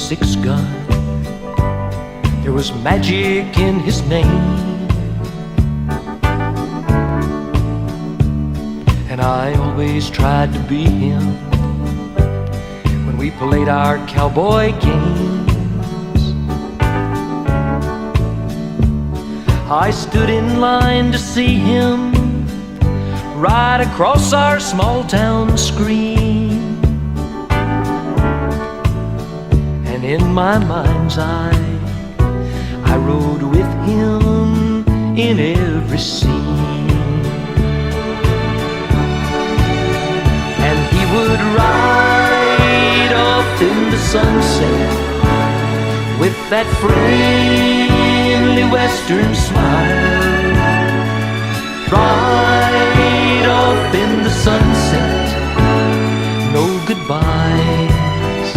six gun. There was magic in his name, and I always tried to be him when we played our cowboy games. I stood in line to see him right across our small town screen, and in my mind's eye I rode with him in every scene. And he would ride off in the sunset with that friendly western smile. Ride off in the sunset, no goodbyes,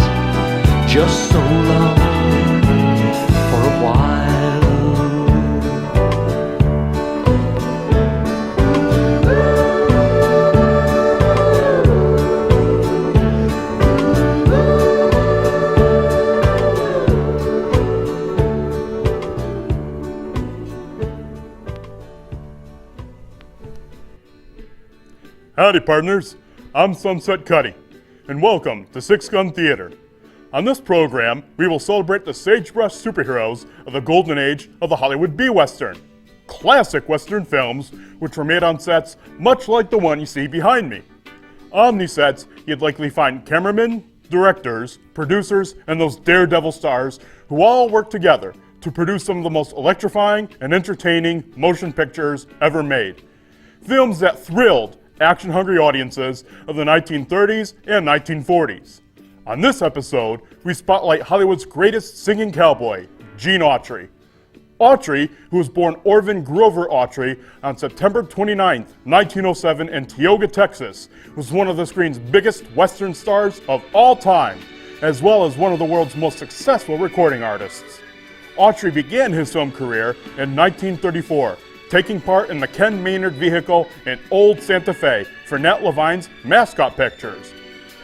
just so long for a while. Howdy partners, I'm Sunset Cuddy, and welcome to Six Gun Theater. On this program, we will celebrate the sagebrush superheroes of the golden age of the Hollywood B-Western. Classic Western films which were made on sets much like the one you see behind me. On these sets, you'd likely find cameramen, directors, producers, and those daredevil stars who all work together to produce some of the most electrifying and entertaining motion pictures ever made. Films that thrilled action-hungry audiences of the 1930s and 1940s. On this episode, we spotlight Hollywood's greatest singing cowboy, Gene Autry. Autry, who was born Orvin Grover Autry on September 29, 1907 in Tioga, Texas, was one of the screen's biggest Western stars of all time, as well as one of the world's most successful recording artists. Autry began his film career in 1934, taking part in the Ken Maynard vehicle in Old Santa Fe for Nat Levine's Mascot Pictures.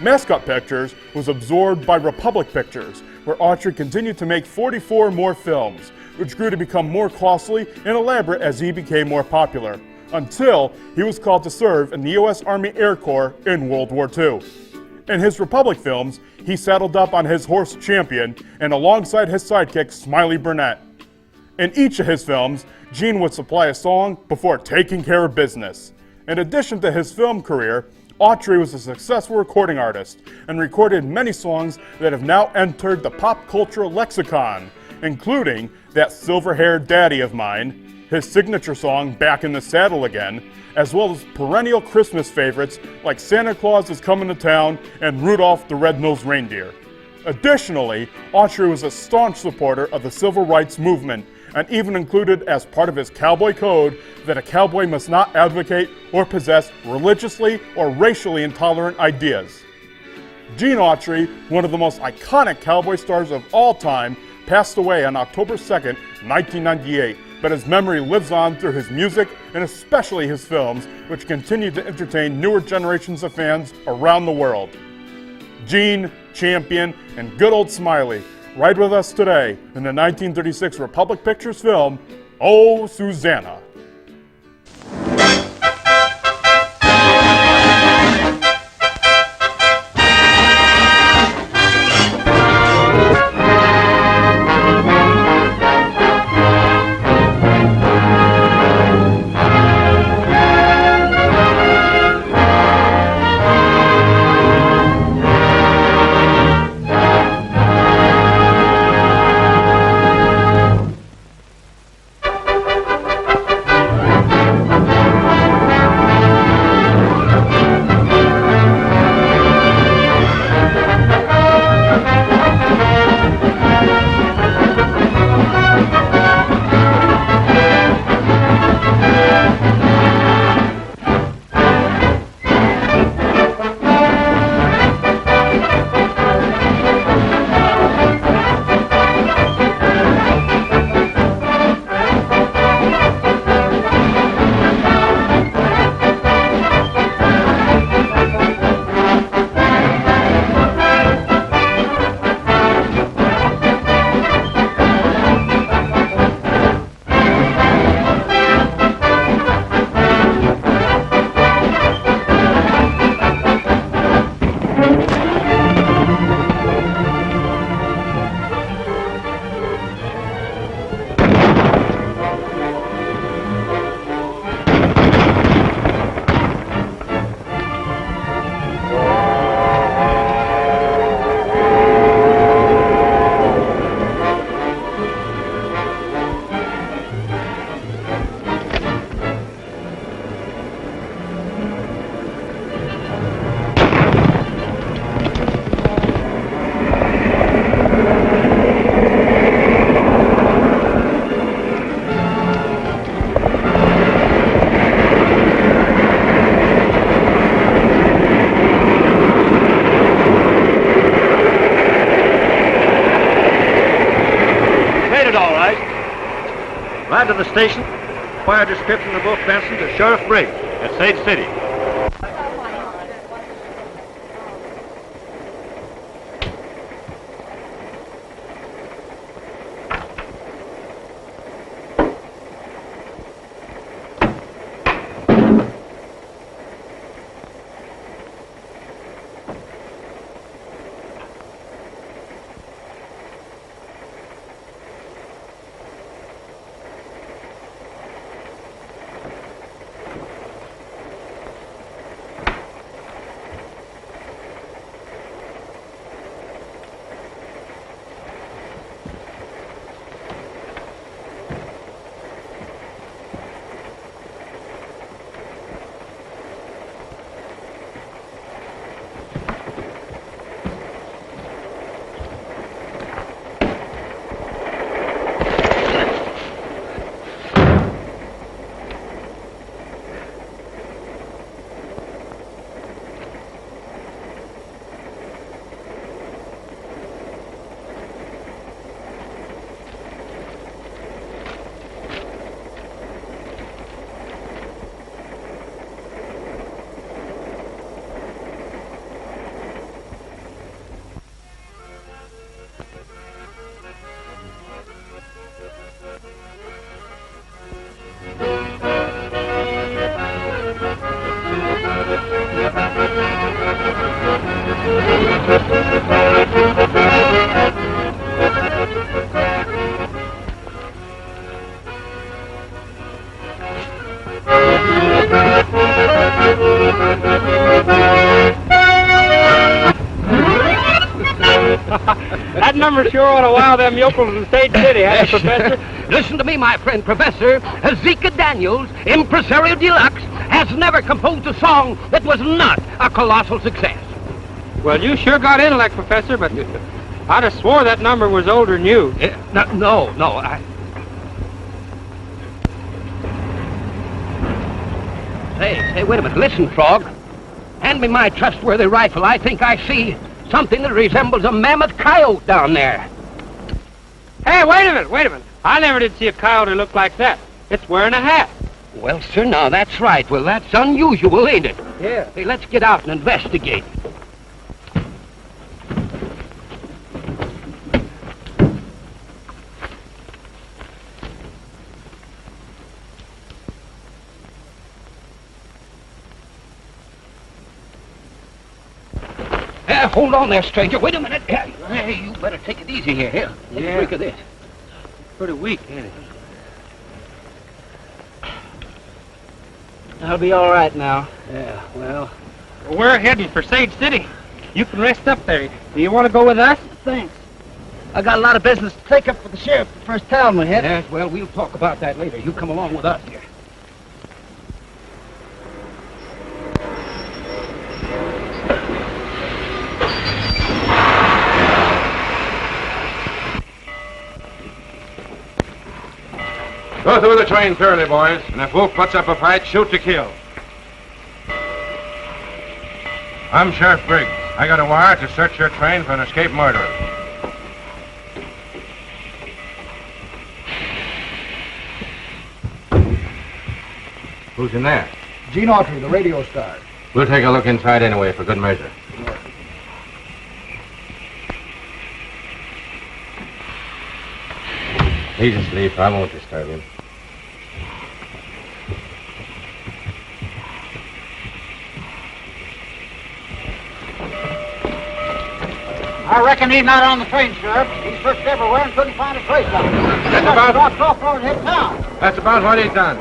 Mascot Pictures was absorbed by Republic Pictures, where Autry continued to make 44 more films, which grew to become more costly and elaborate as he became more popular, until he was called to serve in the U.S. Army Air Corps in World War II. In his Republic films, he saddled up on his horse Champion and alongside his sidekick Smiley Burnette. In each of his films, Gene would supply a song before taking care of business. In addition to his film career, Autry was a successful recording artist and recorded many songs that have now entered the pop culture lexicon, including That Silver-Haired Daddy of Mine, his signature song Back in the Saddle Again, as well as perennial Christmas favorites like Santa Claus is Coming to Town and Rudolph the Red-Nosed Reindeer. Additionally, Autry was a staunch supporter of the civil rights movement and even included as part of his cowboy code that a cowboy must not advocate or possess religiously or racially intolerant ideas. Gene Autry, one of the most iconic cowboy stars of all time, passed away on October 2nd, 1998, but his memory lives on through his music and especially his films, which continue to entertain newer generations of fans around the world. Gene, Champion, and good old Smiley ride with us today in the 1936 Republic Pictures film, Oh, Susanna. Ride to the station. Fire description of both Benson to Sheriff Briggs at Sage City. That number sure ought to wow them yokels in State City, hasn't it, Professor? Listen to me, my friend, Professor. Zeke Daniels, impresario deluxe, has never composed a song that was not a colossal success. Well, you sure got intellect, Professor, but I'd have swore that number was older than you. No. Say, wait a minute. Listen, Frog. Hand me my trustworthy rifle. I think I see something that resembles a mammoth coyote down there. Hey, wait a minute. I never did see a coyote look like that. It's wearing a hat. Well, sir, now that's right. Well, that's unusual, ain't it? Yeah. Hey, let's get out and investigate. Hold on there, stranger. Wait a minute. Hey, you better take it easy here. Here, take a drink of this. Pretty weak, ain't it? I'll be all right now. Yeah, well... We're heading for Sage City. You can rest up there. Do you want to go with us? Thanks. I got a lot of business to take up for the sheriff the first town we hit. Yes, well, we'll talk about that later. You come along with us here. Go through the train thoroughly, boys, and if Wolf puts up a fight, shoot to kill. I'm Sheriff Briggs. I got a wire to search your train for an escaped murderer. Who's in there? Gene Autry, the radio star. We'll take a look inside anyway, for good measure. He's asleep. I won't disturb him. I reckon he's not on the train, Sheriff. He searched everywhere and couldn't find a trace of him. That's off toward his town. That's about what he's done.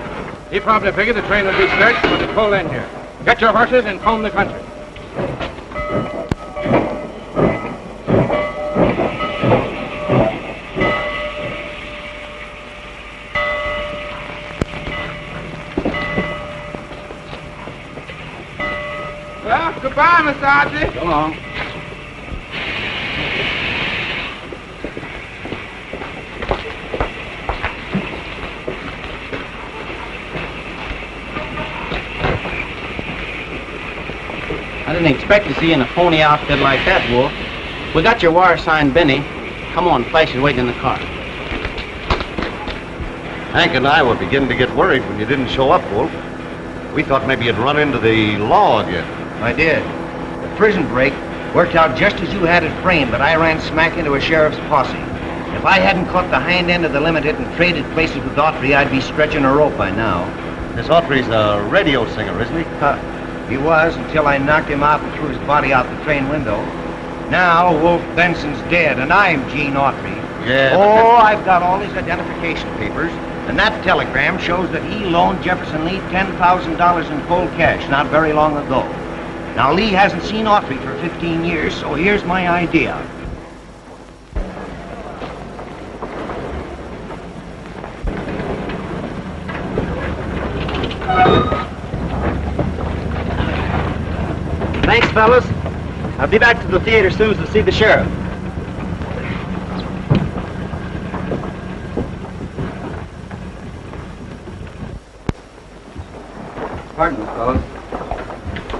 He probably figured the train would be searched when it pulled in here. Get your horses and comb the country. Well, goodbye, Miss Audrey. Go along. I didn't expect to see you in a phony outfit like that, Wolf. We got your wire signed, Benny. Come on, Flash is waiting in the car. Hank and I were beginning to get worried when you didn't show up, Wolf. We thought maybe you'd run into the law again. I did. The prison break worked out just as you had it framed, but I ran smack into a sheriff's posse. If I hadn't caught the hind end of the limited and traded places with Autry, I'd be stretching a rope by now. This Autry's a radio singer, isn't he? He was until I knocked him out and threw his body out the train window. Now Wolf Benson's dead, and I'm Gene Autry. Yeah. Oh, I've got all his identification papers, and that telegram shows that he loaned Jefferson Lee $10,000 in cold cash not very long ago. Now, Lee hasn't seen Autry for 15 years, so here's my idea. Thanks, fellas. I'll be back to the theater soon to see the sheriff. Pardon me, fellas.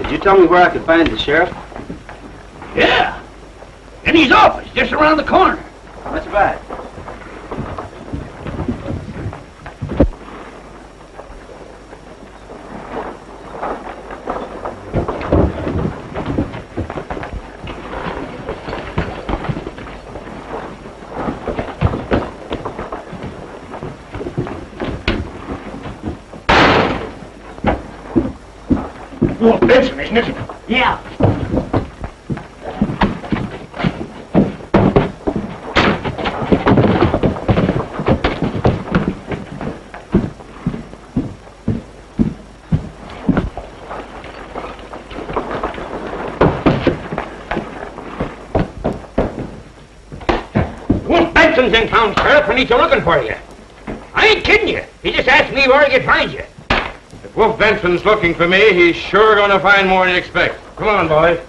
Did you tell me where I could find the sheriff? Yeah, in his office, just around the corner. That's right. Wolf Benson, isn't it? Yeah. Wolf Benson's in town, Sheriff, and he's looking for you. I ain't kidding you. He just asked me where he could find you. If Wolf Benson's looking for me, he's sure going to find more than he expects. Come on, boys.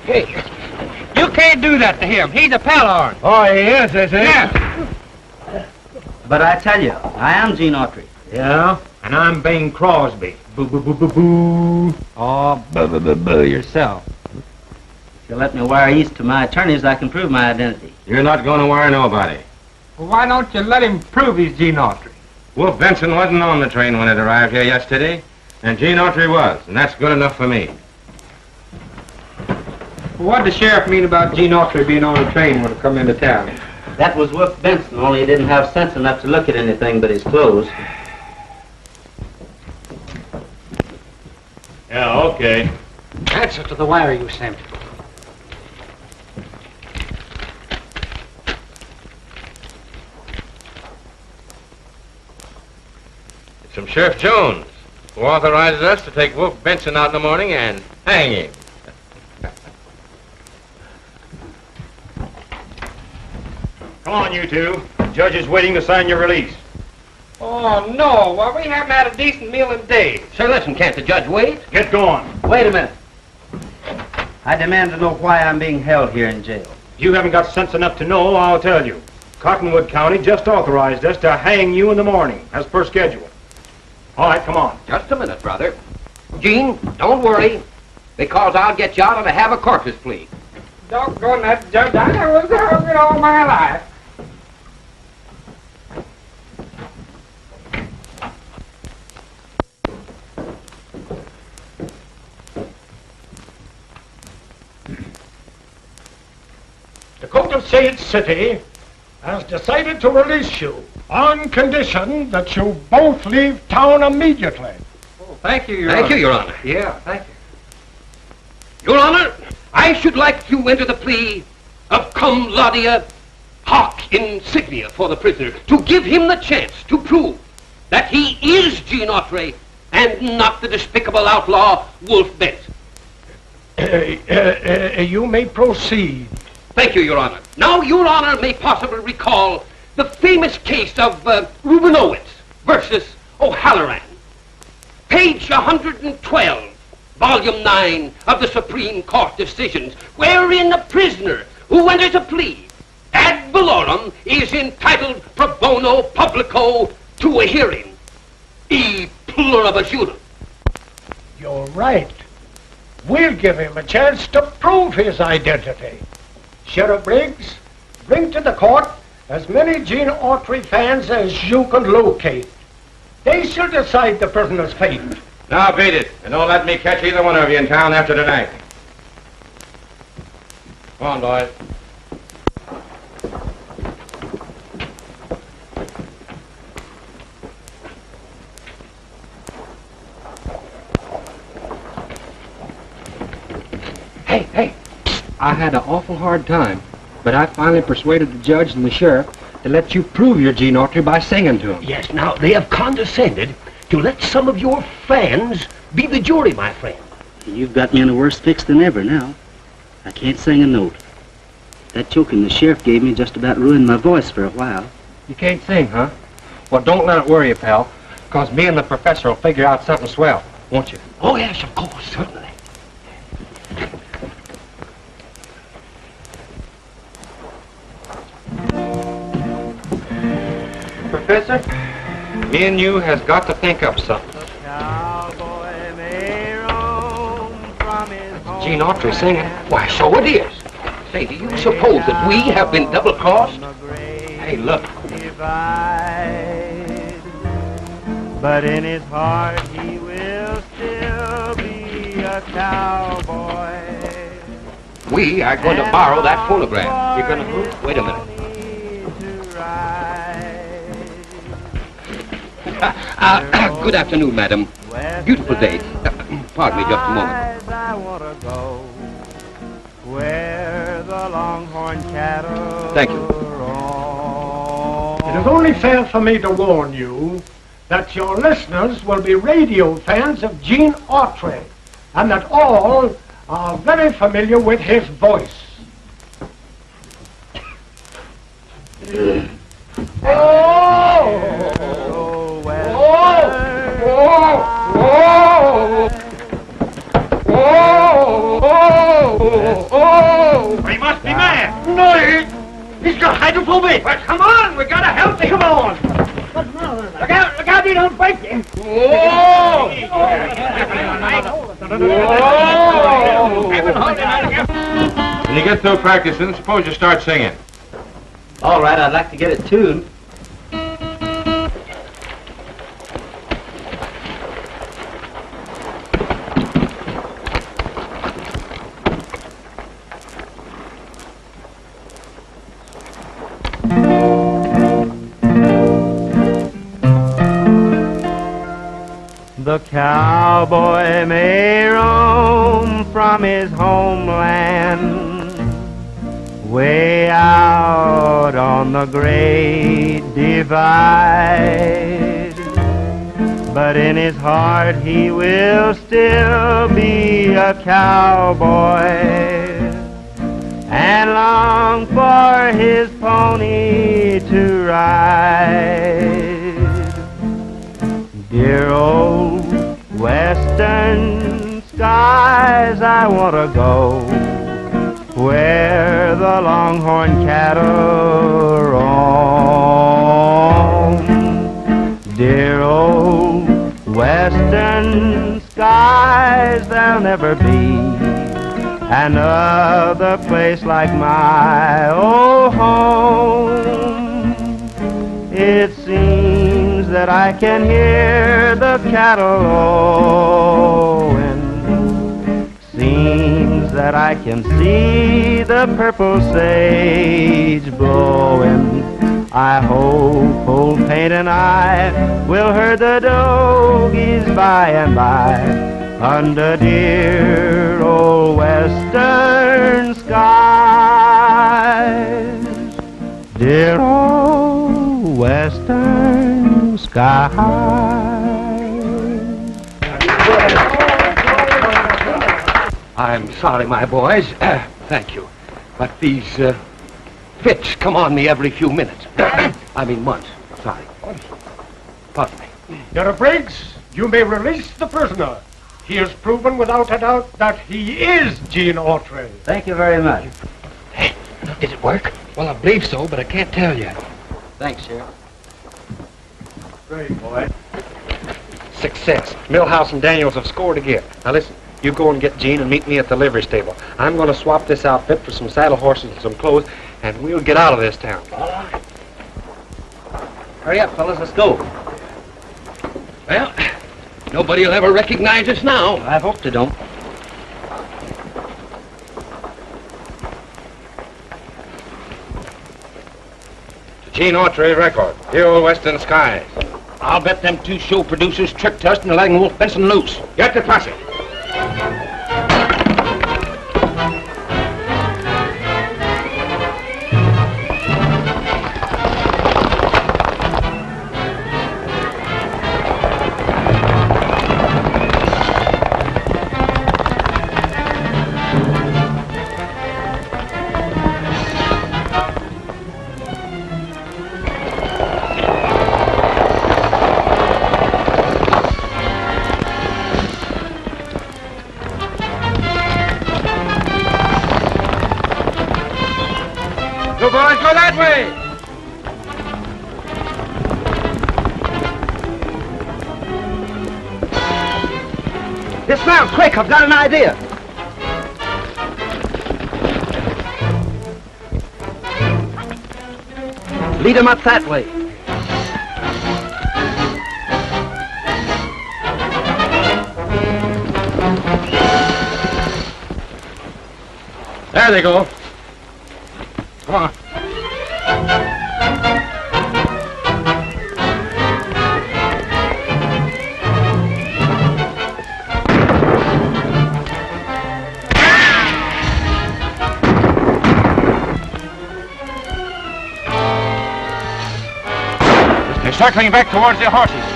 Hey, you can't do that to him. He's a pal of ours. Oh, he is he? Yeah. But I tell you, I am Gene Autry. Yeah, and I'm Bing Crosby. Boo, boo, boo, boo, boo. Oh, boo, boo, boo, boo yourself. If you let me wire east to my attorneys, I can prove my identity. You're not going to wire nobody. Well, why don't you let him prove he's Gene Autry? Wolf Benson wasn't on the train when it arrived here yesterday, and Gene Autry was, and that's good enough for me. What did the sheriff mean about Gene Autry being on the train when he come into town? That was Wolf Benson, only he didn't have sense enough to look at anything but his clothes. Yeah, okay. Answer to the wire you sent. It's from Sheriff Jones, who authorizes us to take Wolf Benson out in the morning and hang him. Come on, you two. The judge is waiting to sign your release. Oh, no. Well, we haven't had a decent meal in days. Say, listen, can't the judge wait? Get going. Wait a minute. I demand to know why I'm being held here in jail. You haven't got sense enough to know, I'll tell you. Cottonwood County just authorized us to hang you in the morning, as per schedule. All right, come on. Just a minute, brother. Gene, don't worry, because I'll get you out on a have a corpus plea. Doggone that judge. I never was hungry all my life. The Court of Sage City has decided to release you on condition that you both leave town immediately. Oh, thank you, Your Honor. Thank you, Your Honor. Yeah, thank you. Your Honor, I should like to enter the plea of cum laude hoc insignia for the prisoner to give him the chance to prove that he is Gene Autry and not the despicable outlaw Wolf Benson. You may proceed. Thank you, Your Honor. Now, Your Honor may possibly recall the famous case of Rubinowitz versus O'Halloran. Page 112, Volume 9 of the Supreme Court decisions, wherein a prisoner who enters a plea ad valorem is entitled pro bono publico to a hearing. E pluribus unum. You're right. We'll give him a chance to prove his identity. Sheriff Briggs, bring to the court as many Gene Autry fans as you can locate. They shall decide the prisoner's fate. Now beat it, and don't let me catch either one of you in town after tonight. Come on, boys. Hey, I had an awful hard time, but I finally persuaded the judge and the sheriff to let you prove your Gene Autry by singing to him. Yes, now, they have condescended to let some of your fans be the jury, my friend. You've got me in a worse fix than ever now. I can't sing a note. That choking the sheriff gave me just about ruined my voice for a while. You can't sing, huh? Well, don't let it worry you, pal, because me and the professor will figure out something swell, won't you? Oh, yes, of course, certainly. Professor, me and you has got to think up something. Gene Autry singing. Why, so it is. Say, do you suppose that we have been double-crossed? Hey, look. But in his heart he will still be a cowboy. We are going to borrow that phonograph. You're going to who? Wait a minute. Good afternoon, madam. Beautiful day. Pardon me just a moment. I want to go where the longhorn cattle Thank you. It is only fair for me to warn you that your listeners will be radio fans of Gene Autry, and that all are very familiar with his voice. He must be mad. No, he's got hydrophobic. But come on, we gotta help him. Come on. Look out, you don't break him. When you get through practicing, suppose you start singing. All right, I'd like to get it tuned. The cowboy may roam from his homeland way out on the great divide, but in his heart he will still be a cowboy and long for his pony to ride. Dear old western skies, I want to go where the longhorn cattle roam. Dear old western skies, there'll never be another place like my old home. It seems that I can hear the cattle lowing. Seems that I can see the purple sage blowing. I hope old Paint and I will herd the dogies by and by under dear old western skies. Dear old western skies. I'm sorry, my boys. Thank you. But these fits come on me every few minutes. I mean months. Sorry. Pardon me. Sheriff Briggs, you may release the prisoner. He has proven without a doubt that he is Gene Autry. Thank you very much. Hey, did it work? Well, I believe so, but I can't tell yet. Thanks, Sheriff. Great, boy. Success. Millhouse and Daniels have scored again. Now listen, you go and get Gene and meet me at the livery stable. I'm going to swap this outfit for some saddle horses and some clothes, and we'll get out of this town. All right. Hurry up, fellas. Let's go. Well, nobody will ever recognize us now. I hope they don't. The Gene Autry record. The old western skies. I'll bet them two show producers tricked us into letting Wolf Benson loose. Get the posse. You boys go that way! Dismount, quick! I've got an idea. Lead them up that way. There they go. Come on. They're circling back towards their horses.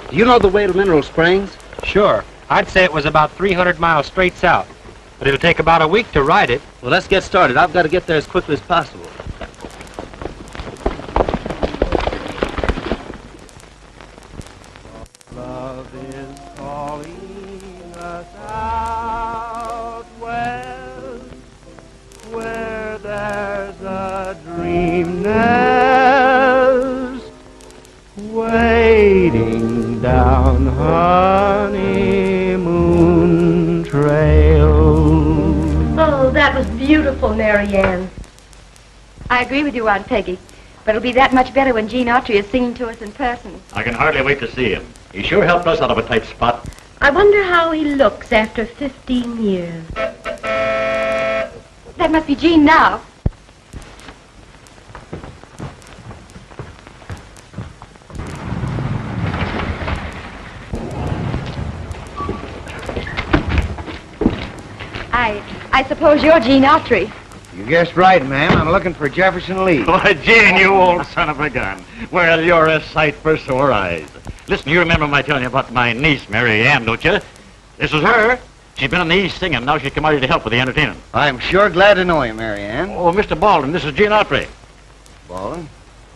Do you know the way to Mineral Springs? Sure. I'd say it was about 300 miles straight south. But it'll take about a week to ride it. Well, let's get started. I've got to get there as quickly as possible. Love is calling us out west, where there's a dream nest waiting down honeymoon trail. Oh, that was beautiful, Mary Ann. I agree with you, Aunt Peggy. But it'll be that much better when Gene Autry is singing to us in person. I can hardly wait to see him. He sure helped us out of a tight spot. I wonder how he looks after 15 years. That must be Gene now. I suppose you're Gene Autry. You guessed right, ma'am. I'm looking for Jefferson Lee. Why, Gene, you old son of a gun. Well, you're a sight for sore eyes. Listen, you remember my telling you about my niece, Mary Ann, don't you? This is her. She's been in the East singing. Now she's come out here to help with the entertaining. I'm sure glad to know you, Mary Ann. Oh, Mr. Baldwin, this is Gene Autry. Baldwin?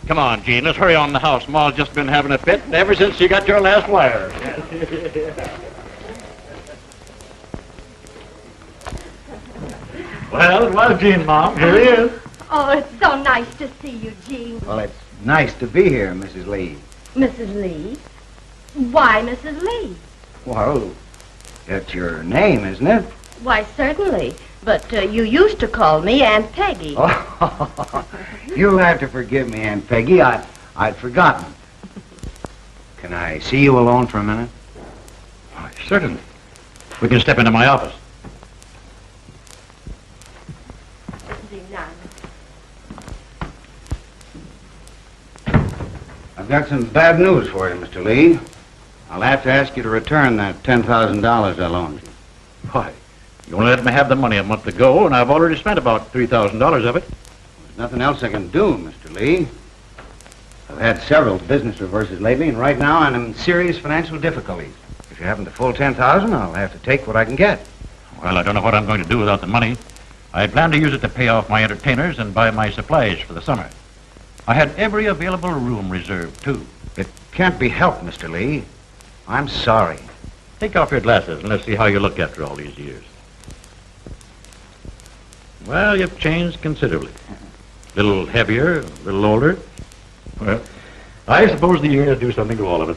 Come on, Gene, let's hurry on the house. Ma's just been having a fit ever since she got your last wire. Well, it was Gene, Mom. Here he is. Oh, it's so nice to see you, Gene. Well, it's nice to be here, Mrs. Lee. Mrs. Lee? Why Mrs. Lee? Well, that's your name, isn't it? Why, certainly. But you used to call me Aunt Peggy. Oh, you'll have to forgive me, Aunt Peggy. I'd forgotten. Can I see you alone for a minute? Why, certainly. We can step into my office. I've got some bad news for you, Mr. Lee. I'll have to ask you to return that $10,000 I loaned you. Why, you only let me have the money a month ago, and I've already spent about $3,000 of it. There's nothing else I can do, Mr. Lee. I've had several business reverses lately, and right now I'm in serious financial difficulties. If you haven't the full $10,000, I'll have to take what I can get. Well, I don't know what I'm going to do without the money. I plan to use it to pay off my entertainers and buy my supplies for the summer. I had every available room reserved, too. It can't be helped, Mr. Lee. I'm sorry. Take off your glasses and let's see how you look after all these years. Well, you've changed considerably. A little heavier, a little older. Well, I suppose the years do something to all of us.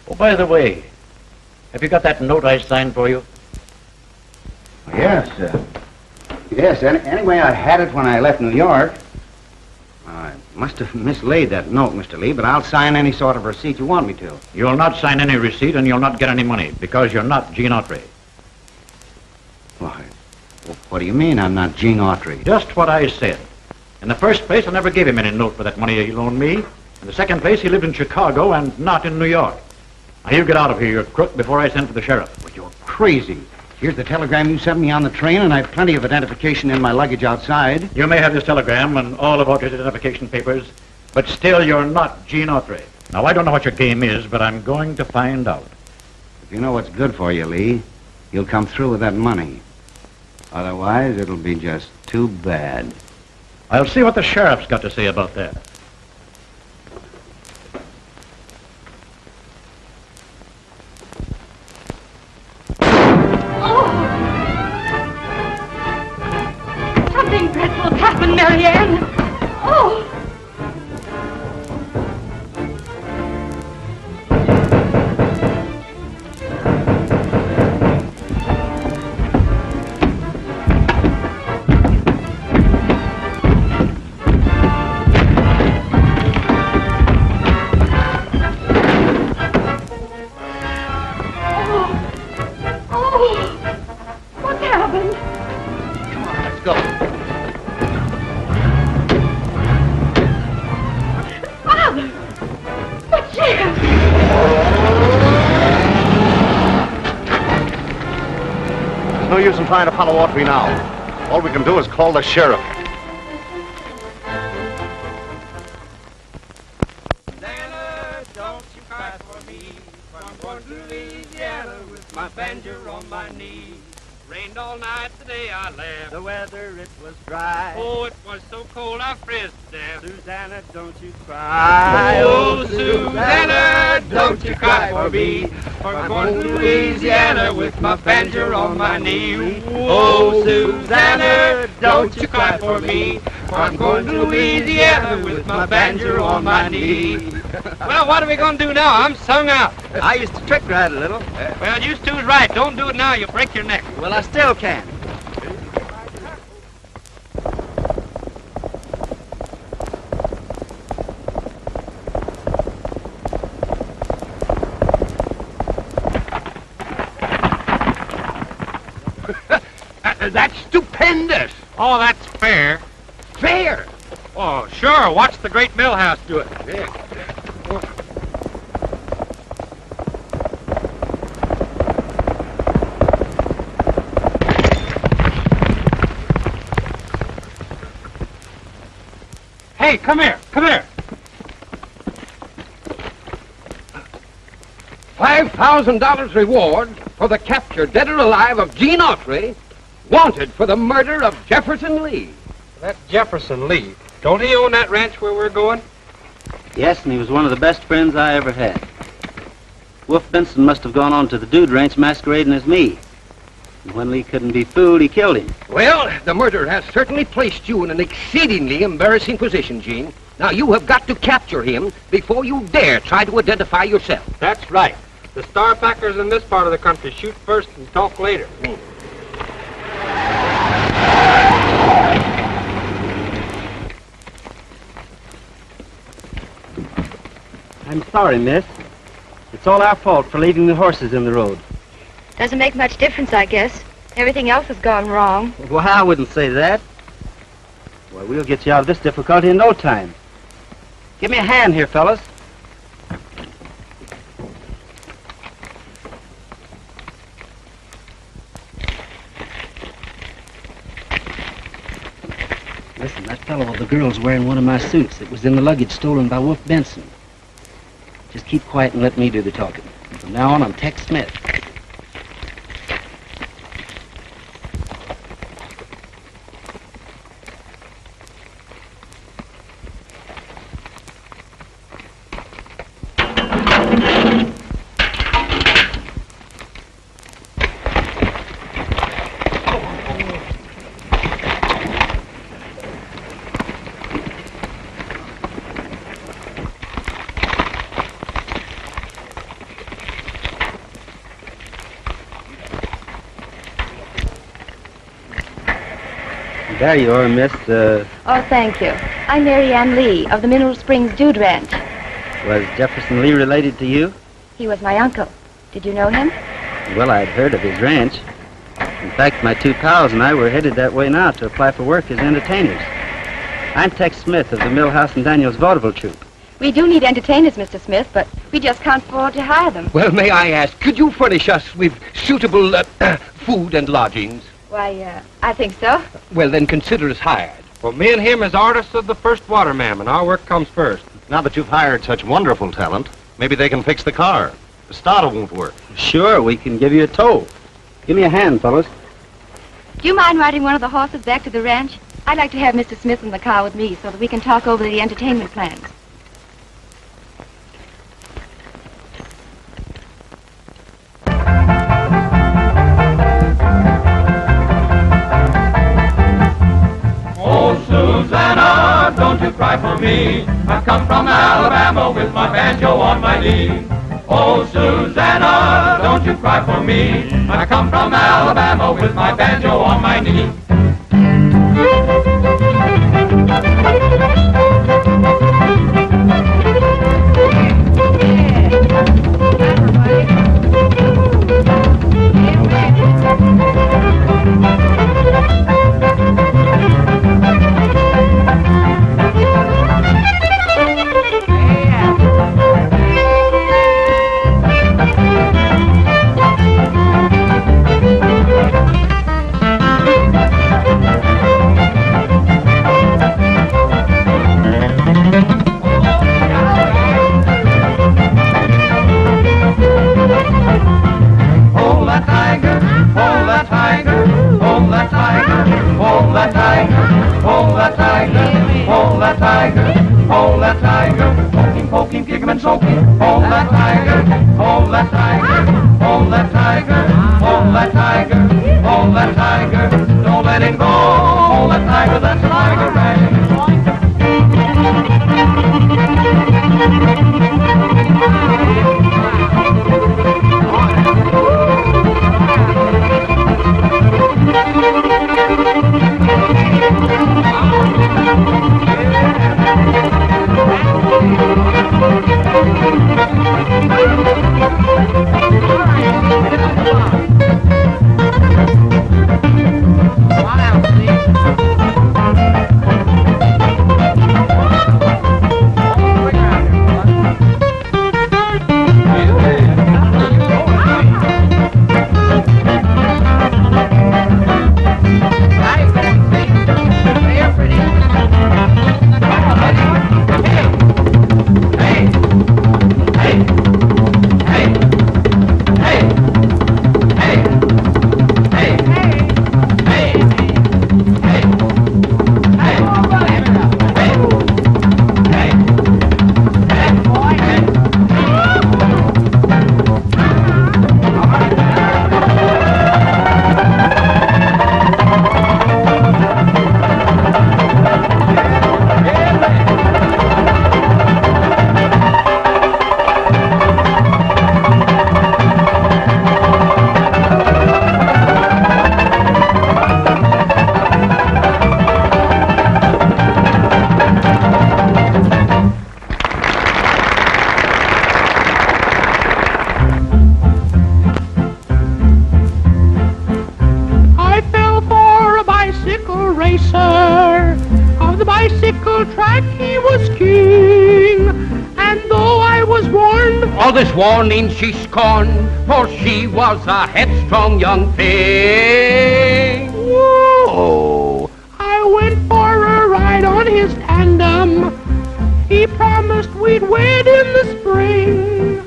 Oh, by the way, have you got that note I signed for you? Yes, yes. Anyway, I had it when I left New York. I must have mislaid that note, Mr. Lee, but I'll sign any sort of receipt you want me to. You'll not sign any receipt and you'll not get any money because you're not Gene Autry. Why? What do you mean I'm not Gene Autry? Just what I said. In the first place, I never gave him any note for that money he loaned me. In the second place, he lived in Chicago and not in New York. Now, you get out of here, you crook, before I send for the sheriff. Well, you're crazy. Here's the telegram you sent me on the train, and I've plenty of identification in my luggage outside. You may have this telegram and all of Autry's identification papers, but still you're not Gene Autry. Now, I don't know what your game is, but I'm going to find out. If you know what's good for you, Lee, you'll come through with that money. Otherwise, it'll be just too bad. I'll see what the sheriff's got to say about that. Something dreadful happened, Marianne. Oh! No use in trying to follow Autry now. All we can do is call the sheriff. Susanna, don't you cry for me. I'm going to Louisiana with my banjo on my knee. Rained all night the day I left. The weather, it was dry. Oh, it was so cold I frizzed to death. Susanna, don't you cry. Oh, Susanna, don't you cry for me. I'm going to Louisiana with my banjo on my knee. Oh, Susanna, don't you cry for me. I'm going to Louisiana with my banjo on my knee. Well, what are we going to do now? I'm sung out. I used to trick ride a little. Well, you two's right. Don't do it now. You'll break your neck. Well, I still can. That's stupendous. Oh, that's fair. Fair. Oh, sure. Watch the great Millhouse do it. Yeah. Hey, come here. Come here. $5,000 reward for the capture, dead or alive, of Gene Autry, wanted for the murder of Jefferson Lee. That Jefferson Lee, don't he own that ranch where we're going? Yes, and he was one of the best friends I ever had. Wolf Benson must have gone on to the Dude Ranch masquerading as me. And when Lee couldn't be fooled, he killed him. Well, the murder has certainly placed you in an exceedingly embarrassing position, Gene. Now, you have got to capture him before you dare try to identify yourself. That's right. The star packers in this part of the country shoot first and talk later. I'm sorry, miss. It's all our fault for leaving the horses in the road. Doesn't make much difference, I guess. Everything else has gone wrong. Well, I wouldn't say that. Well, we'll get you out of this difficulty in no time. Give me a hand here, fellas. Listen, that fellow with the girl's wearing one of my suits that was in the luggage stolen by Wolf Benson. Just keep quiet and let me do the talking. From now on, I'm Tex Smith. There you are, miss. Oh, thank you. I'm Mary Ann Lee of the Mineral Springs Dude Ranch. Was Jefferson Lee related to you? He was my uncle. Did you know him? Well, I'd heard of his ranch. In fact, my two pals and I were headed that way now to apply for work as entertainers. I'm Tex Smith of the Millhouse and Daniels vaudeville troupe. We do need entertainers, Mr. Smith, but we just can't afford to hire them. Well, may I ask, could you furnish us with suitable food and lodgings? Why, I think so. Well, then consider us hired. Well, me and him is artists of the first water, ma'am, and our work comes first. Now that you've hired such wonderful talent, maybe they can fix the car. The starter won't work. Sure, we can give you a tow. Give me a hand, fellas. Do you mind riding one of the horses back to the ranch? I'd like to have Mr. Smith in the car with me so that we can talk over the entertainment plans. Oh, Susanna, don't you cry for me. I come from Alabama with my banjo on my knee. Oh, Susanna, don't you cry for me. I come from Alabama with my banjo on my knee. Mother's warning she scorned, for she was a headstrong young thing. Whoa! I went for a ride on his tandem. He promised we'd wed in the spring.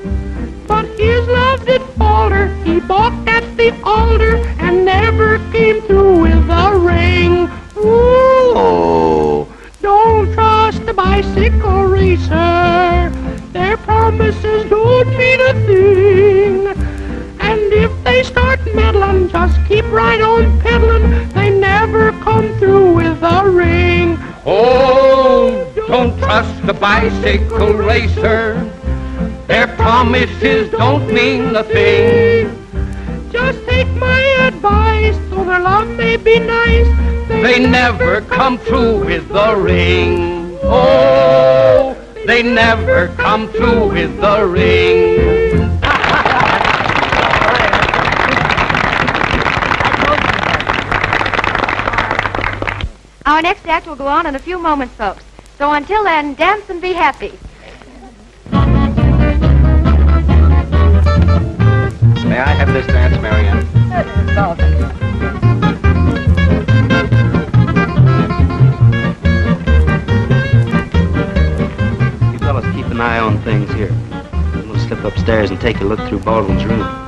But his love did falter. He balked at the altar and never came through with a ring. Whoa! Don't trust the bicycle racer. Their promises don't mean a thing. And if they start meddling, just keep right on peddling. They never come through with a ring. Oh, don't trust the bicycle racer. Their promises don't mean a thing. Just take my advice, though their love may be nice. They never come through with the ring. Oh, they never come through with the ring. Our next act will go on in a few moments, folks. So until then, dance and be happy. May I have this dance, Marianne? You fellas keep an eye on things here. We'll slip upstairs and take a look through Baldwin's room.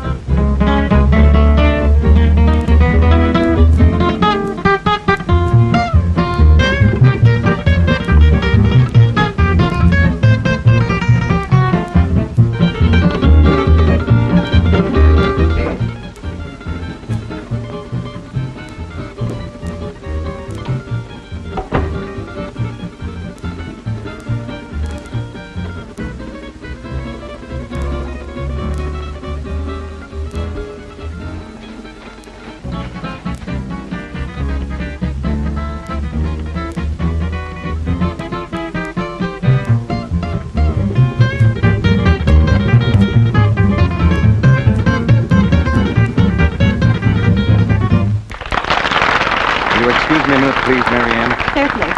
Excuse me a minute, please, Marianne. Certainly.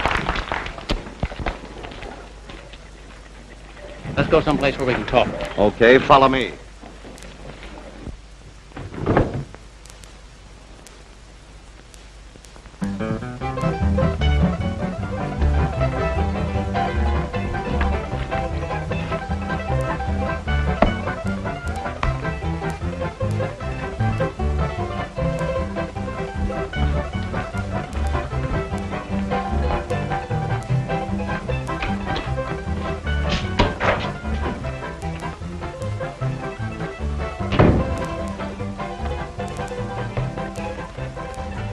Let's go someplace where we can talk. Okay, follow me.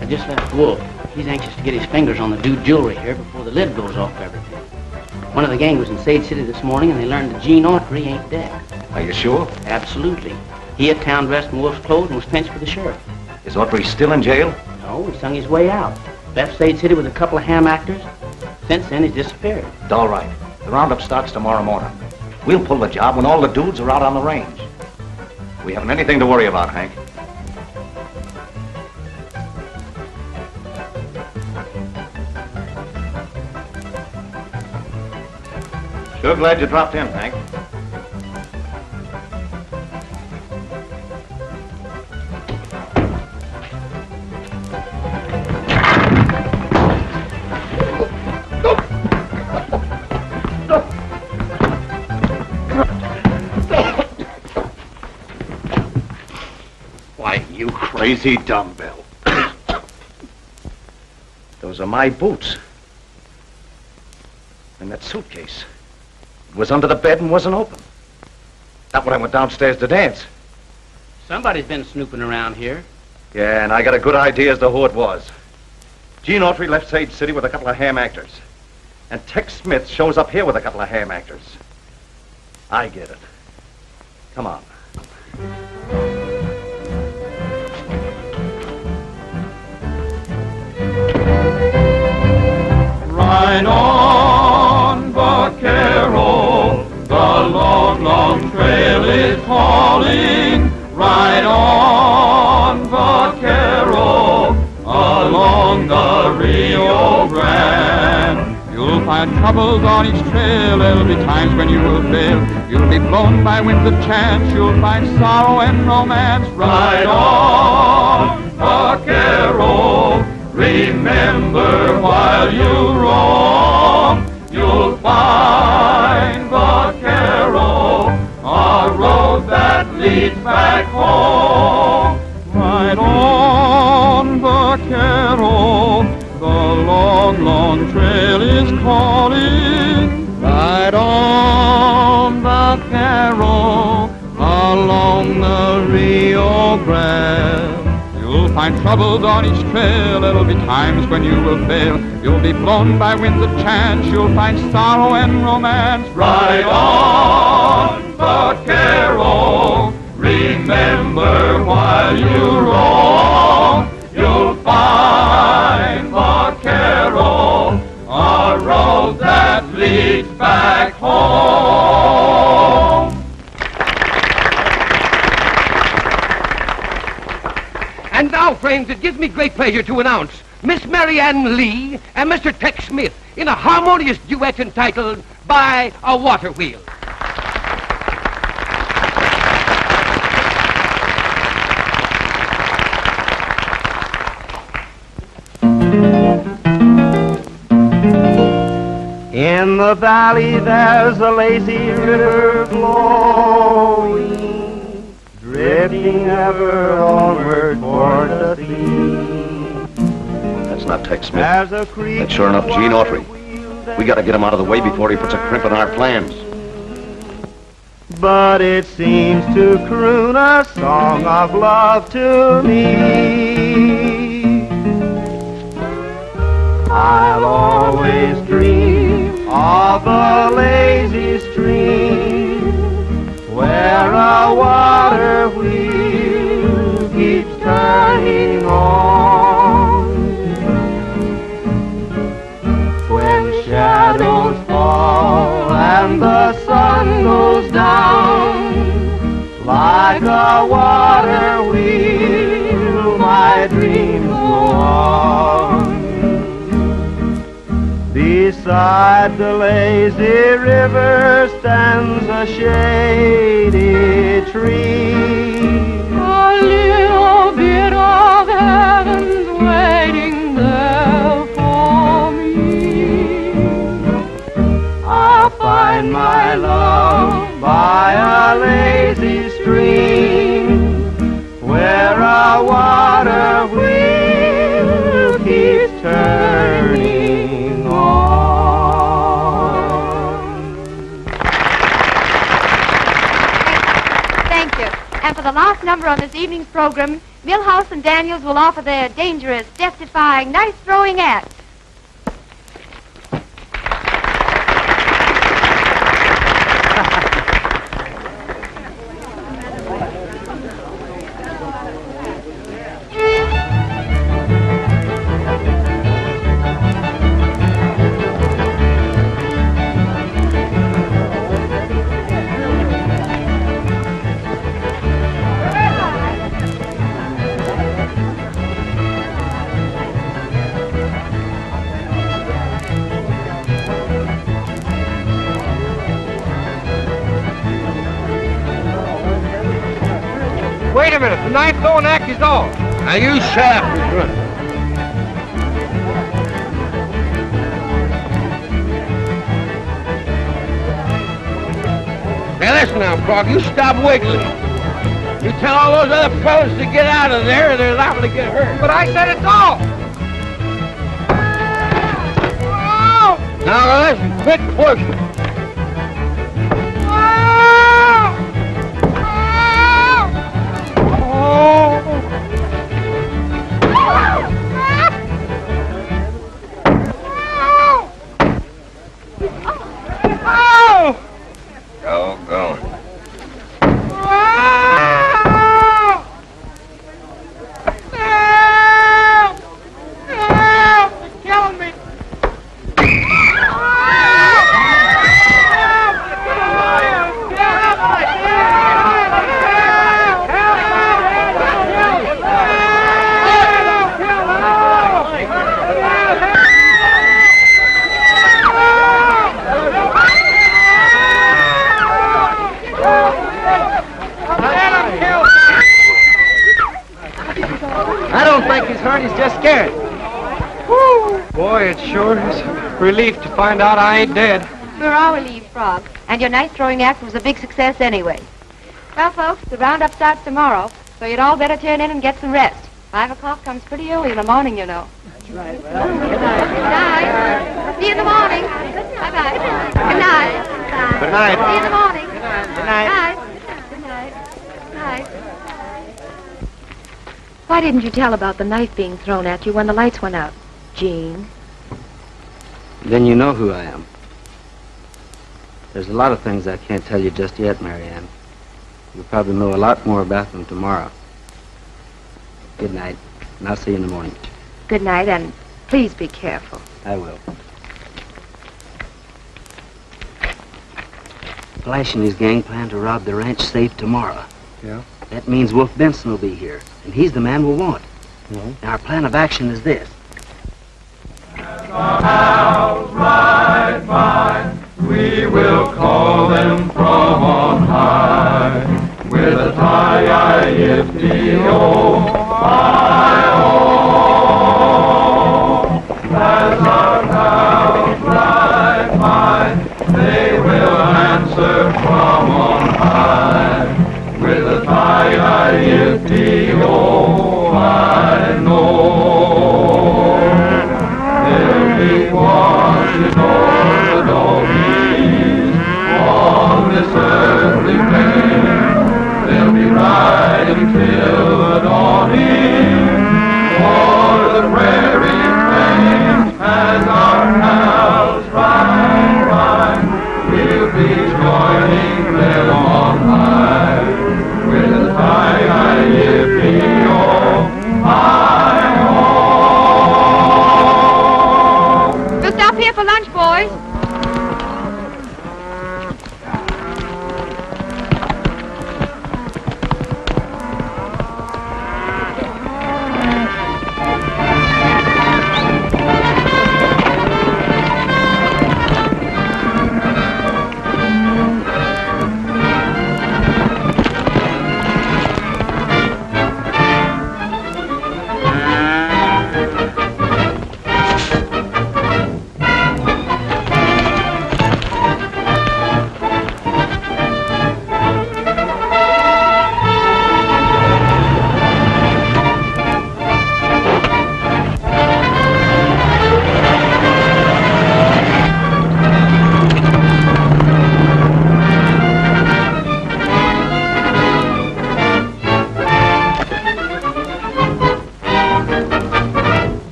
I just left Wolf. He's anxious to get his fingers on the dude jewelry here before the lid goes off everything. One of the gang was in Sage City this morning, and they learned that Gene Autry ain't dead. Are you sure? Absolutely. He had town dressed in Wolf's clothes and was pinched for the sheriff. Is Autry still in jail? No, he sung his way out. Left Sage City with a couple of ham actors. Since then, he's disappeared. All right. The roundup starts tomorrow morning. We'll pull the job when all the dudes are out on the range. We haven't anything to worry about, Hank. Sure glad you dropped in, Hank. Why, you Crazy dumbbell. Those are my boots. And that suitcase. It was under the bed and wasn't open. Not when I went downstairs to dance. Somebody's been snooping around here. Yeah, and I got a good idea as to who it was. Gene Autry left Sage City with a couple of ham actors. And Tex Smith shows up here with a couple of ham actors. I get it. Come on. Ride on, vaquero, the long, long trail is calling. Ride on, vaquero, along the Rio Grande. You'll find troubles on each trail. There'll be times when you will fail. You'll be blown by winds of chance. You'll find sorrow and romance. Ride on, vaquero. Remember while you roam, you'll find vaquero, a road that leads back home. Ride on, vaquero, the long, long trail is calling. Ride on, vaquero, along the Rio Grande. You'll find troubles on each trail. There'll be times when you will fail. You'll be blown by winds of chance. You'll find sorrow and romance. Ride on, vaquero. Remember while you roam, you'll find vaquero, a road that leads back home. And now, friends, it gives me great pleasure to announce Miss Mary Ann Lee and Mr. Tex Smith in a harmonious duet entitled By a Water Wheel. In the valley there's a lazy river flowing, drifting ever onward toward the sea. That's not Tex Smith. There's a creek. That's sure enough Gene Autry. We gotta get him out of the way before he puts a crimp in our plans. But it seems to croon a song of love to me. I'll always dream of a lazy stream where a water wheel keeps turning on. When shadows fall and the sun goes down, like a water wheel my dreams go on. Beside the lazy river stands a shady tree. A little bit of heaven's waiting there for me. I'll find my love by a lazy stream where a water wheel keeps turning on. Thank you. And for the last number on this evening's program, Milhouse and Daniels will offer their dangerous, death-defying, knife-throwing act. Wait a minute, the knife-throwing act is on. Now you shut up, Miss Run. Now listen now, Frog, you stop wiggling. You tell all those other fellas to get out of there or they're liable to get hurt. But I said it's off. Now listen, quit pushing. Doggone. It's killing me. scared. Boy, it sure is a relief to find out I ain't dead. We're all relieved, Frog. And your night throwing act was a big success anyway. Well, folks, the roundup starts tomorrow, so you'd all better turn in and get some rest. 5 o'clock comes pretty early in the morning, you know. That's right. Well, good night. See you in the morning. Bye-bye. Good night. Good night. See you in the morning. Good night. Good night. Good night. Why didn't you tell about the knife being thrown at you when the lights went out, Jean? Then you know who I am. There's a lot of things I can't tell you just yet, Marianne. You'll probably know a lot more about them tomorrow. Good night, and I'll see you in the morning. Good night, and please be careful. I will. Flash and his gang plan to rob the ranch safe tomorrow. Yeah? That means Wolf Benson will be here, and he's the man we'll want. Mm-hmm. Now, our plan of action is this. House right by, we will call them from on high, with a tie-I-F-D-O-I-O. As our house right by, they will answer from on high, with a tie-I-F-D-O-I-know. Watching o'er the doggies on this earthly plain. They'll be riding till the dawning o'er the prairie plain. As our house ride by, we'll be joining them on high with a tie-I-F-D-O-I-O. Stop here for lunch, boys.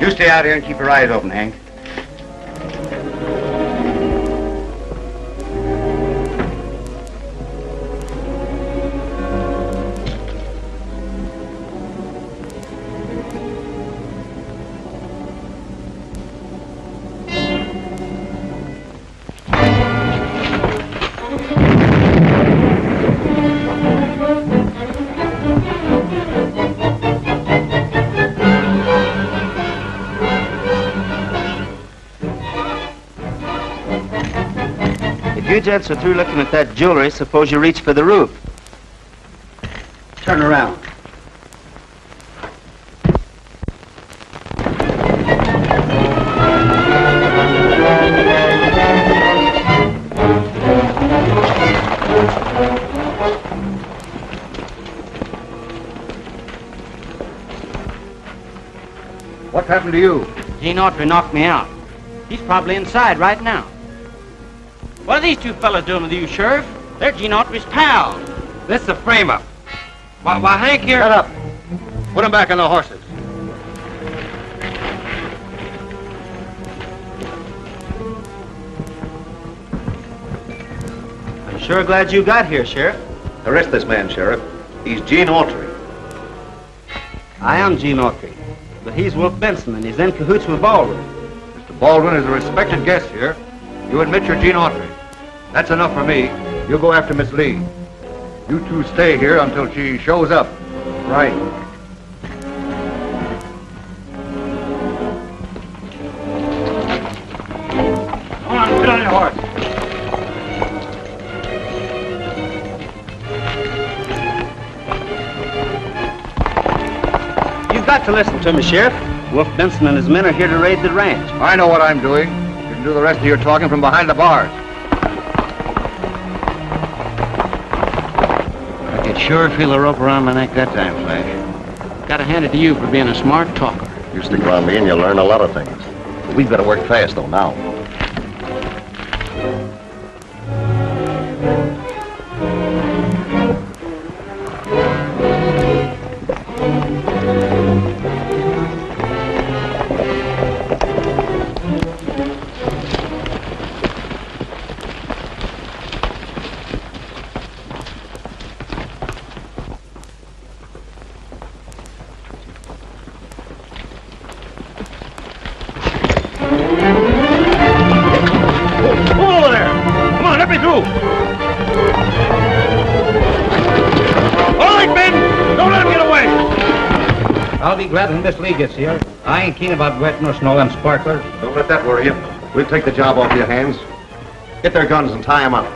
You stay out here and keep your eyes open, Hank. You gents are through looking at that jewelry. Suppose you reach for the roof. Turn around. What happened to you? Gene Autry knocked me out. He's probably inside right now. What are these two fellas doing with you, Sheriff? They're Gene Autry's pals. This is a frame-up. Why, Hank here... Shut up. Put them back on the horses. I'm sure glad you got here, Sheriff. Arrest this man, Sheriff. He's Gene Autry. I am Gene Autry, But he's Wolf Benson, and he's in cahoots with Baldwin. Mr. Baldwin is a respected guest here. You admit you're Gene Autry. That's enough for me. You go after Miss Lee. You two stay here until she shows up. Right. Come on, get on your horse. You've got to listen to me, Sheriff. Wolf Benson and his men are here to raid the ranch. I know what I'm doing. You can do the rest of your talking from behind the bars. I could sure feel a rope around my neck that time, Flash. Gotta hand it to you for being a smart talker. You stick around me and you'll learn a lot of things. We've got to work fast, though, now. I'll be glad when Miss Lee gets here. I ain't keen about wetting us and all them sparklers. Don't let that worry you. We'll take the job off your hands. Get their guns and tie them up.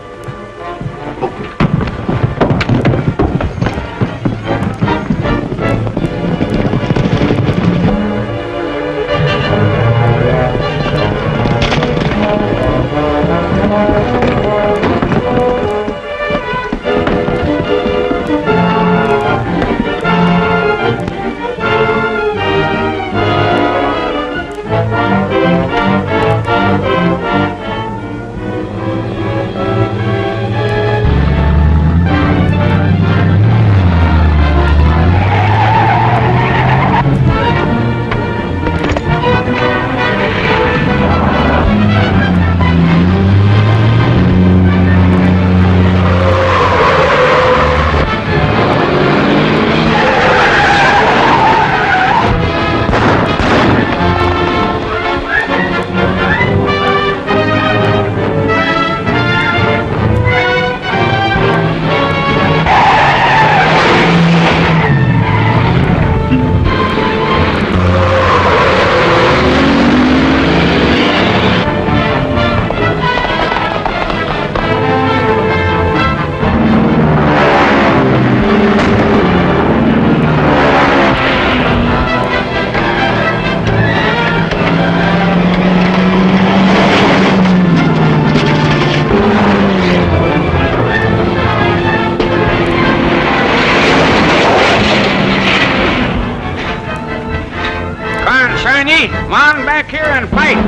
Come on back here and fight.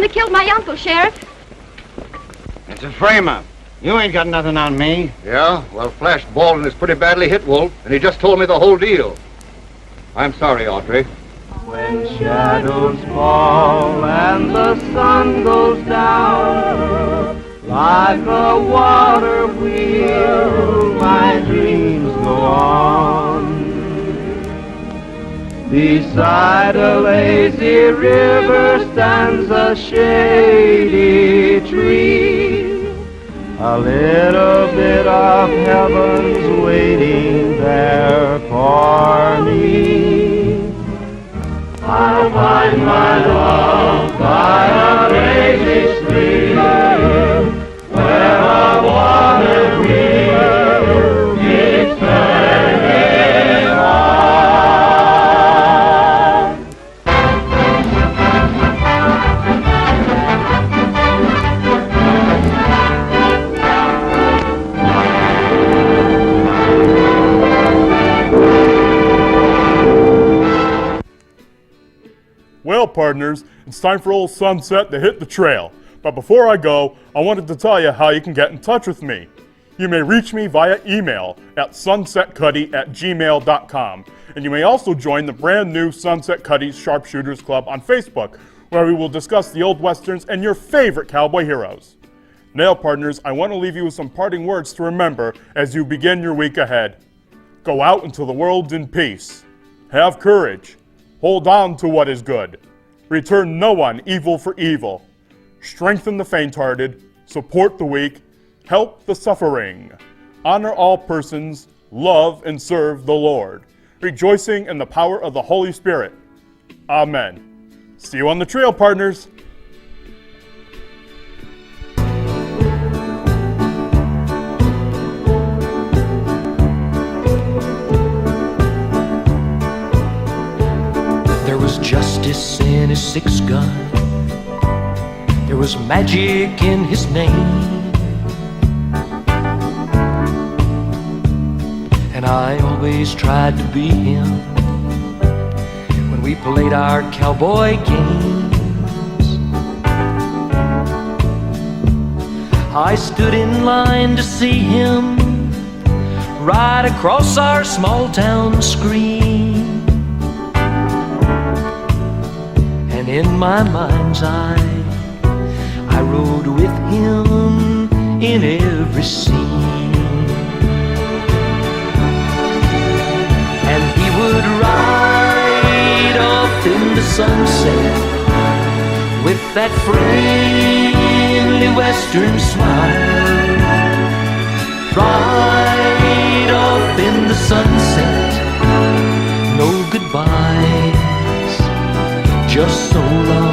That killed my uncle, Sheriff. It's a frame-up. You ain't got nothing on me. Yeah? Well, Flash Baldwin is pretty badly hit, Wolf, and he just told me the whole deal. I'm sorry, Autry. When shadows fall and the sun goes down, like a water wheel, my dreams go on. Beside a lazy river stands a shady tree. A little bit of heaven's waiting there for me. I'll find my love by a lazy stream, where a water wheel keeps turning on. Well, partners, it's time for old Sunset to hit the trail. But before I go, I wanted to tell you how you can get in touch with me. You may reach me via email at sunsetcuddy@gmail.com. And you may also join the brand new Sunset Cuddy Sharpshooters Club on Facebook, where we will discuss the old westerns and your favorite cowboy heroes. Now, partners, I want to leave you with some parting words to remember as you begin your week ahead. Go out into the world in peace. Have courage. Hold on to what is good. Return no one evil for evil. Strengthen the faint-hearted. Support the weak. Help the suffering. Honor all persons. Love and serve the Lord. Rejoicing in the power of the Holy Spirit. Amen. See you on the trail, partners. There was justice in his 6-gun. There was magic in his name. And I always tried to be him when we played our cowboy games. I stood in line to see him right across our small town screen. And in my mind's eye, I rode with him in every scene. And he would ride off in the sunset with that friendly western smile. Ride off in the sunset, no goodbyes, just so long.